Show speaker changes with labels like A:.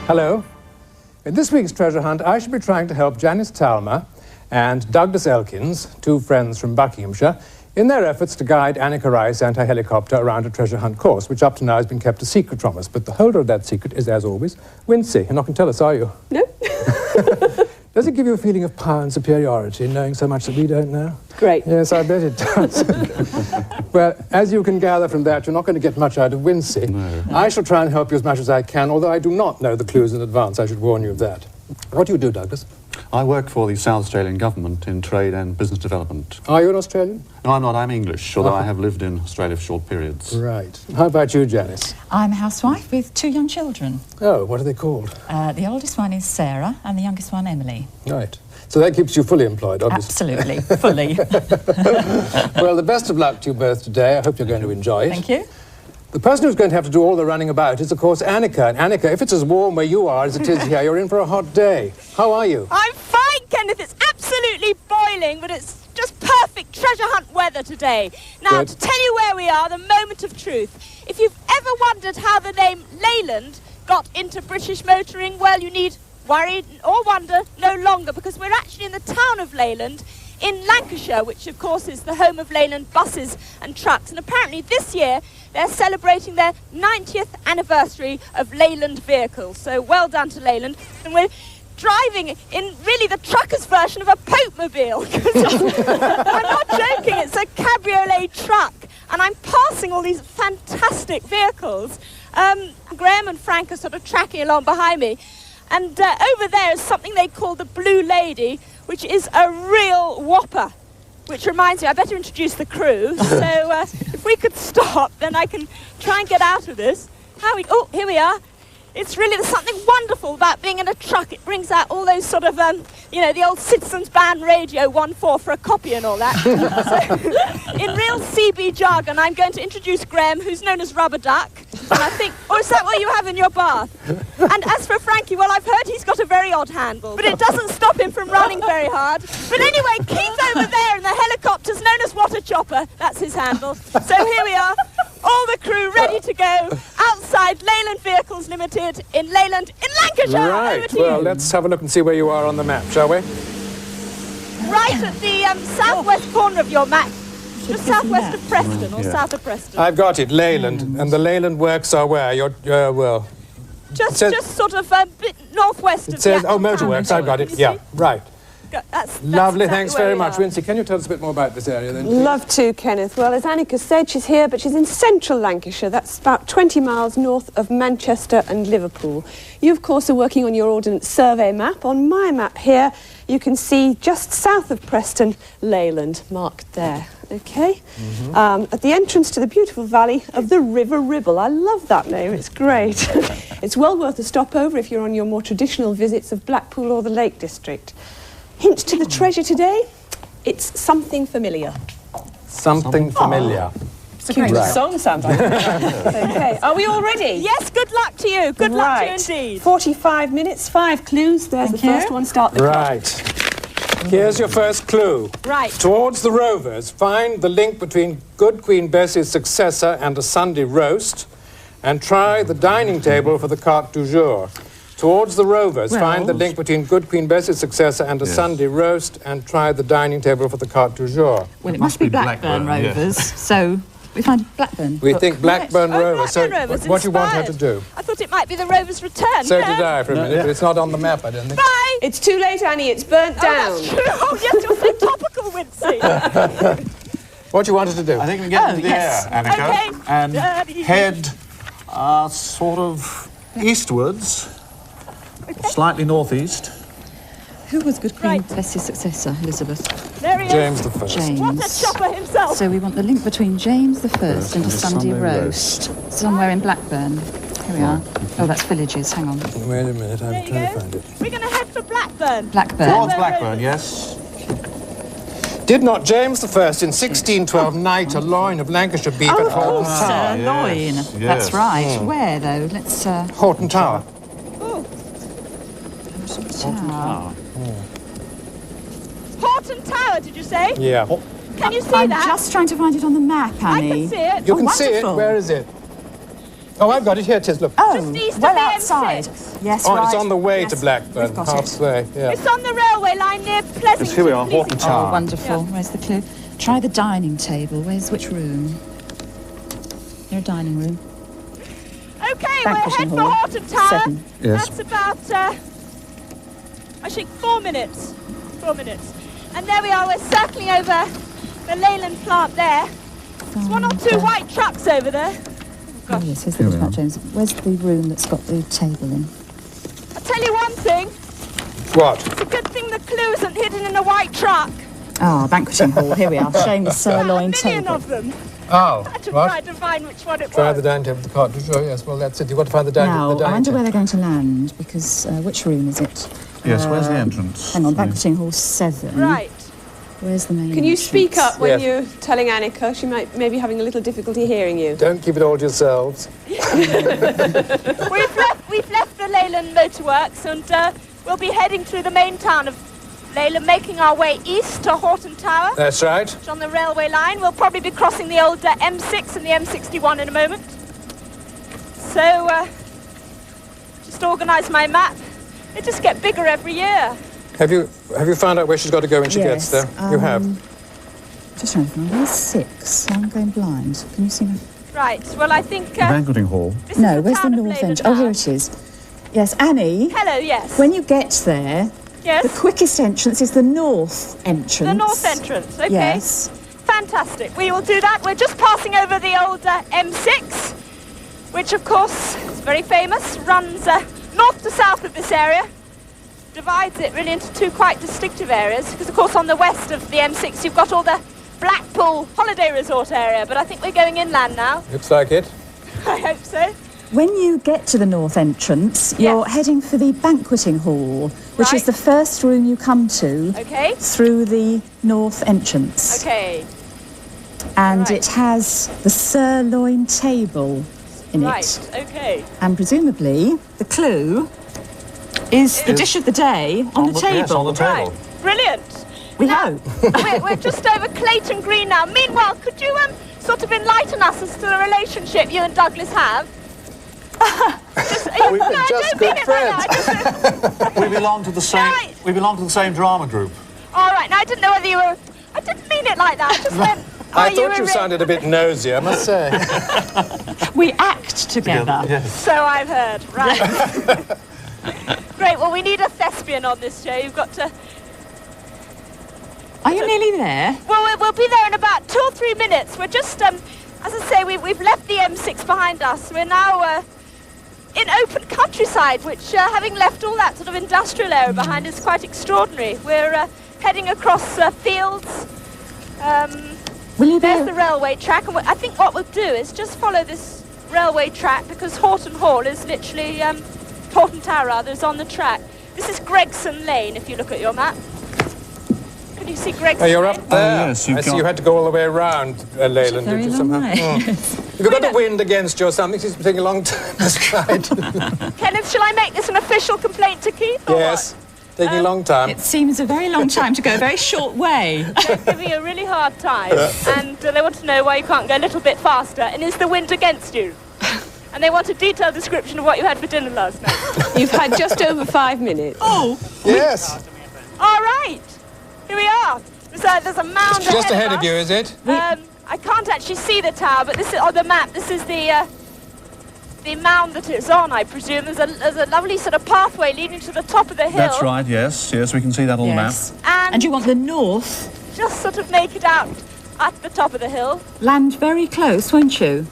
A: Hello. In this week's treasure hunt, I shall be trying to help Janice Talma and Douglas Elkins, two friends from Buckinghamshire, in their efforts to guide Annika Rice and her helicopter around a treasure hunt course, which up to now has been kept a secret from us. But the holder of that secret is, as always, Wincy. You're not going to tell us, are you?
B: No.
A: Does it give you a feeling of power and superiority, knowing so much that we don't know?
B: Great.
A: Yes, I bet it does. Well, as you can gather from that, you're not going to get much out of Wincy.
C: No.
A: I shall try and help you as much as I can, although I do not know the clues in advance. I should warn you of that. What do you do, Douglas?
C: I work for the South Australian Government in trade and business development.
A: Are you an Australian?
C: No, I'm not. I'm English, although I have lived in Australia for short periods.
A: Right. How about you, Janice?
D: I'm a housewife with two young children.
A: Oh, what are they called?
D: The oldest one is Sarah and the youngest one, Emily.
A: Right. So that keeps you fully employed, obviously.
D: Absolutely, fully.
A: Well, the best of luck to you both today. I hope you're going to enjoy it.
D: Thank you.
A: The person who's going to have to do all the running about is, of course, Annika. And Annika, if it's as warm where you are as it is here, you're in for a hot day. How are you?
E: I'm fine, Kenneth. It's absolutely boiling, but it's just perfect treasure hunt weather today. Now,
A: Good.
E: to tell you where we are, the moment of truth. If you've ever wondered how the name Leyland got into British motoring, well, you need worry or wonder no longer, because we're actually in the town of Leyland in Lancashire, which, of course, is the home of Leyland buses and trucks. And apparently this year, they're celebrating their 90th anniversary of Leyland vehicles. So well done to Leyland. And we're driving in really the trucker's version of a Pope-mobile. I'm not joking, it's a cabriolet truck. And I'm passing all these fantastic vehicles. Graham and Frank are sort of tracking along behind me. And over there is something they call the Blue Lady, which is a real whopper. Which reminds me, I better introduce the crew. So if we could stop, then I can try and get out of this. Oh, here we are. It's really, there's something wonderful about being in a truck. It brings out all those sort of, you know, the old Citizens Band radio 1-4 for a copy and all that. So, in real CB jargon, I'm going to introduce Graham, who's known as Rubber Duck. And I think, or is that what you have in your bath? And as for Frankie, well, I've heard he's got a very odd handle, but it doesn't stop him from running very hard. But anyway, Keith over there in the helicopter's known as Water Chopper. That's his handle. So here we are, all the crew ready to go outside Leyland Vehicles Limited in Leyland in Lancashire. Over
A: Right.
E: to
A: Well,
E: you.
A: let's have a look and see where you are on the map, shall we?
E: Right at the southwest corner of your map. Just southwest of Preston, or
C: Yeah.
E: south of Preston.
A: I've got it, Leyland. And the Leyland works are where? Well,
E: Just
A: says-
E: sort of a bit northwest of
A: it says,
E: the
A: oh,
E: actual town.
A: motorworks, I've got it.
E: You
A: Yeah,
E: see?
A: right.
E: That's
A: Lovely,
E: exactly
A: thanks
E: where
A: very
E: we
A: much.
E: are.
A: Wincy, can you tell us a bit more about this area then, please?
B: Love to, Kenneth. Well, as Annika said, she's here, but she's in central Lancashire. That's about 20 miles north of Manchester and Liverpool. You, of course, are working on your Ordnance Survey map. On my map here, you can see just south of Preston, Leyland, marked there. Okay? At the entrance to the beautiful valley of the River Ribble. I love that name, it's great. It's well worth a stopover if you're on your more traditional visits of Blackpool or the Lake District. Hint to the treasure today, it's something familiar.
A: Something familiar.
B: It's a great
A: Right.
B: song, sounds like. Okay, are we all ready?
E: Yes, good luck to you. Good luck to you
B: Right.
E: indeed.
B: 45 minutes, 5 clues. There's
D: Thank
B: the first
D: you.
B: one. Start the clock.
A: Right. Here's your first clue.
E: Right.
A: Towards the Rovers, find the link between Good Queen Bessie's successor and a Sunday roast, and try the dining table for the carte du jour. Towards the Rovers, find the link between Good Queen Bessie's successor and a
C: Yes.
A: Sunday roast, and try the dining table for the carte du jour.
D: Well, it must be Blackburn,
C: Blackburn, yeah.
D: Rovers. So we find Blackburn.
A: We
D: But
A: think Blackburn
E: Oh,
A: Rovers. So
E: Blackburn Rovers,
A: what do you want her to
E: inspired.
A: do?
E: I thought it might be the Rovers' return.
A: So
E: Yeah.
A: did I for a minute, but it's not on the map, I don't think.
E: Bye.
B: It's too late, Annie. It's burnt
E: Oh,
B: down.
E: that's true. Oh, yes, you're so topical, Wincy.
A: What do you want her to do?
C: I think we can get into the
D: yes.
C: air, Annika,
E: Okay.
C: and
E: Daddy.
C: head sort of eastwards, slightly northeast.
D: Who was Good Queen
E: Right.
D: Bessie's successor, Elizabeth?
E: There he
A: James
E: is.
A: the First.
D: James.
E: What a chopper himself.
D: So we want the link between James the First and a Sunday roast. Somewhere in Blackburn. Here we are. Oh, that's Villages. Hang on.
A: Wait a minute,
E: There
A: I'm
E: you
A: trying to
E: go.
A: find it.
E: We're going to head for Blackburn.
D: Blackburn.
C: Towards Blackburn, yes.
A: Did not James I in 1612 knight a loin of Lancashire beef at Horton Tower?
D: Sirloin.
C: yes.
D: That's right. Where, though? Let's...
A: Horton Tower.
E: Oh,
D: Tower.
E: Horton Tower, did you say?
A: Yeah.
E: Can you see
D: I'm
E: that?
D: just trying to find it on the map,
E: I
D: Annie.
E: can see it.
A: You
D: Oh,
A: can see it.
D: wonderful.
A: Where is it? Oh, I've got it. Here it is, look.
D: Oh,
E: Just east of
D: well
E: the
D: outside.
E: M6.
D: Yes,
A: Oh,
D: right.
A: it's on the way
D: Yes,
A: to Blackburn,
D: we've got it.
A: halfway, yeah.
E: It's on the railway line near Pleasington.
C: Yes, here we are, Horton
E: Pleasington.
C: Tower.
D: Oh, wonderful.
E: Yeah.
D: Where's the clue? Try the dining table. Which room? Your dining room.
E: Okay, we're
D: Banqueting
E: head for
D: hall.
E: Horton Tower.
D: 7.
C: Yes.
E: That's about, I think 4 minutes. 4 minutes. And there we are, we're circling over the Leyland plant there. There's one or two white trucks over there.
D: Oh, yes, here's the
C: Here we
D: dispatch,
C: are.
D: James. Where's the room that's got the table in?
E: I'll tell you one thing,
A: What?
E: it's a good thing the clue isn't hidden in a white truck.
D: Ah, banqueting hall. Here we are, showing the sirloin
E: About a million
D: table.
E: of them.
A: Oh,
E: I had to
A: what?
E: try to find which one it
A: Try
E: was.
A: the dining table, the cottage. Oh, yes, well, that's it. You've got to find the dining
D: Now,
A: the
D: I
A: dining
D: wonder
A: table.
D: where they're going to land, because which room is it?
C: Yes, where's the entrance?
D: Hang on, banqueting hall 7.
E: Right.
D: Where's the main
B: Can you
D: entrance?
B: speak up when
A: Yes.
B: you're telling Annika? She might maybe having a little difficulty hearing you.
A: Don't keep it all to yourselves.
E: We've left the Leyland Motorworks and we'll be heading through the main town of Leyland, making our way east to Horton Tower.
A: That's right.
E: It's on the railway line. We'll probably be crossing the old M6 and the M61 in a moment. So, just organise my map. They just get bigger every year.
A: Have you found out where she's got to go when she gets there? You have.
D: Just trying to find where's 6. I'm going blind. Can you see me?
E: Right, well I think...
C: The banqueting hall.
E: this
D: No,
E: is
D: where's the
E: town of
D: north
E: Leyland
D: entrance? Oh, here
E: now.
D: it is. Yes, Annie,
E: Hello, yes.
D: when you get there,
E: Yes,
D: the quickest entrance is the north entrance.
E: the north entrance, okay.
D: Yes.
E: Fantastic. We will do that. We're just passing over the old M6, which of course is very famous, runs north to south of this area, divides it really into two quite distinctive areas, because of course on the west of the M6 you've got all the Blackpool holiday resort area, but I think we're going inland now.
A: Looks like it.
E: I hope so.
D: When you get to the north entrance, you're heading for the banqueting hall, which
E: Right.
D: is the first room you come to
E: Okay.
D: through the north entrance.
E: Okay.
D: And
E: Right.
D: it has the sirloin table in
E: Right.
D: it.
E: Okay.
D: And presumably, the clue is the dish of the day on the table.
C: Yes, on the table.
E: Right. Brilliant.
D: We
E: Now,
D: hope.
E: we're just over Clayton Green now. Meanwhile, could you sort of enlighten us as to the relationship you and Douglas have?
A: We've been just good friends.
C: We belong to the same.
E: Right.
C: We belong to the same drama group.
E: All right. Now I didn't know whether you were. I didn't mean it like that. I just meant.
A: I
E: are
A: thought you
E: a
A: sounded a bit nosy, I must say.
D: We act together.
C: Yes.
E: So I've heard. Right. Great. Well, we need a thespian on this show. You've got to.
D: Are you nearly there?
E: Well, we'll be there in about 2 or 3 minutes. We're just, as I say, we've left the M6 behind us. We're now in open countryside, which, having left all that sort of industrial area behind, is quite extraordinary. We're heading across fields.
D: Will you
E: There's
D: be?
E: the railway track, and I think what we'll do is just follow this railway track, because Horton Hall is literally, Horton Tower rather, is on the track. This is Gregson Lane, if you look at your map. Can you see Gregson
A: Oh, you're
E: Lane?
A: up there.
C: yes, you've
A: I see
C: got-
A: you had to go all the way around Leyland,
D: Very
A: did you,
D: long
A: somehow?
D: way.
A: Have you got the wind against you or something? Seems to be taking a long time this ride.
E: Kenneth, shall I make this an official complaint to Keith, or
A: Yes, taking a long time.
D: It seems a very long time to go a very short way.
E: what? They're giving you a really hard time, and they want to know why you can't go a little bit faster, and is the wind against you? And they want a detailed description of what you had for dinner last night.
B: You've had just over 5 minutes.
D: Oh,
A: Yes,
E: All right, here we are. There's a mound
A: just ahead of
E: us.
A: you, is it?
E: I can't actually see the tower, but this is on the map. This is the mound that it's on, I presume. There's a lovely sort of pathway leading to the top of the hill.
C: That's right. Yes, yes, we can see that on
D: yes.
E: And,
D: And you want the north
E: just sort of make it out at the top of the hill.
D: land very close, won't you?